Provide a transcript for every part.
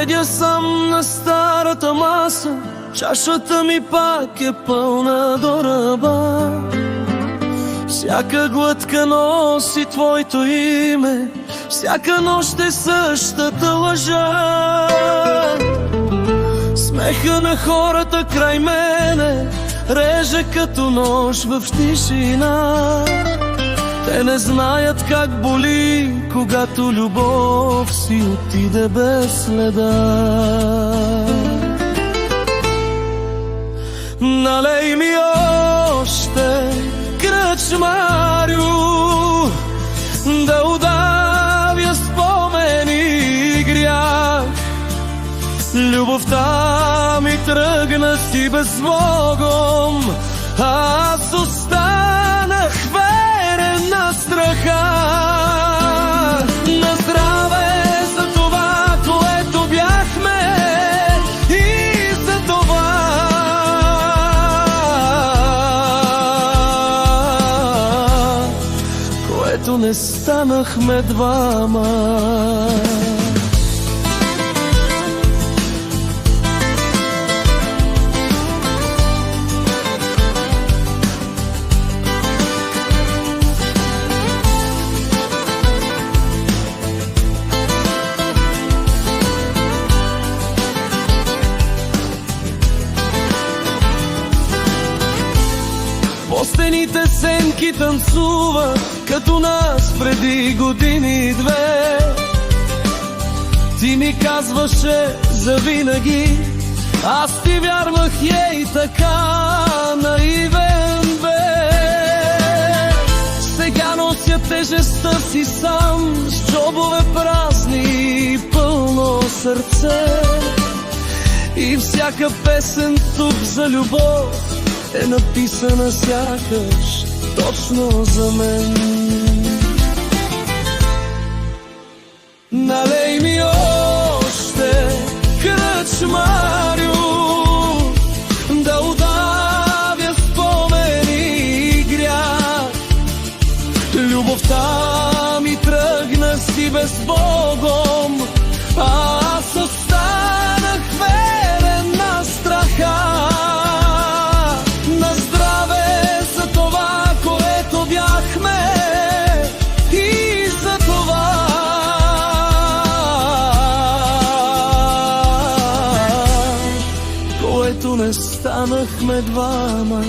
Седя сам на старата маса, чашата ми пак е пълна до ръба. Всяка глътка носи твоето име, всяка нощ е същата лъжа. Смеха на хората край мене реже като нож в тишина. Те не знаят как боли, когато любов си отиде без следа. Налей ми още, кръчмарю, да удавя спомени и грях. Любовта ми тръгна си безбогом, аз останах верен на страха. На здраве за това, което бяхме, и за това, което не станахме двама. По стените сенки танцува, като нас преди години-две. Ти ми казваше завинаги, аз ти вярвах ей така наивен бе. Сега нося тежестта си сам, с джобове празни и пълно сърце. И всяка песен тук за любов е написана сякаш точно за мен. Налей ми още, кръчмарю, да удавя спомени и грях. Любовта ми тръгна си безбогом, аз останах верен на страха. Не станахме двама.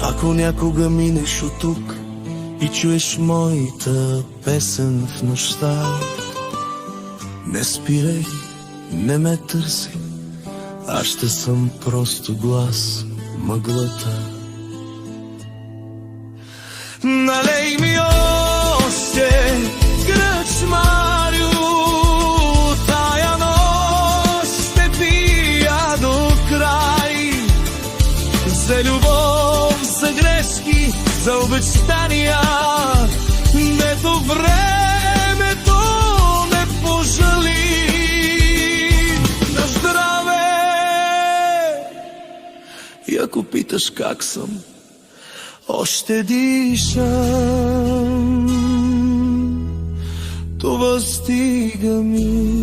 Ако някога минеш от тук и чуеш моята песен в нощта, не спирай, не ме търси, аз ще съм просто глас мъглата. Налей ми още, кръчмарю, тая нощ ще пия до край. За любов, за грешки, за обещания, нето времето не пожали. На здраве! И ако питаш как съм, още дишам, това стига ми.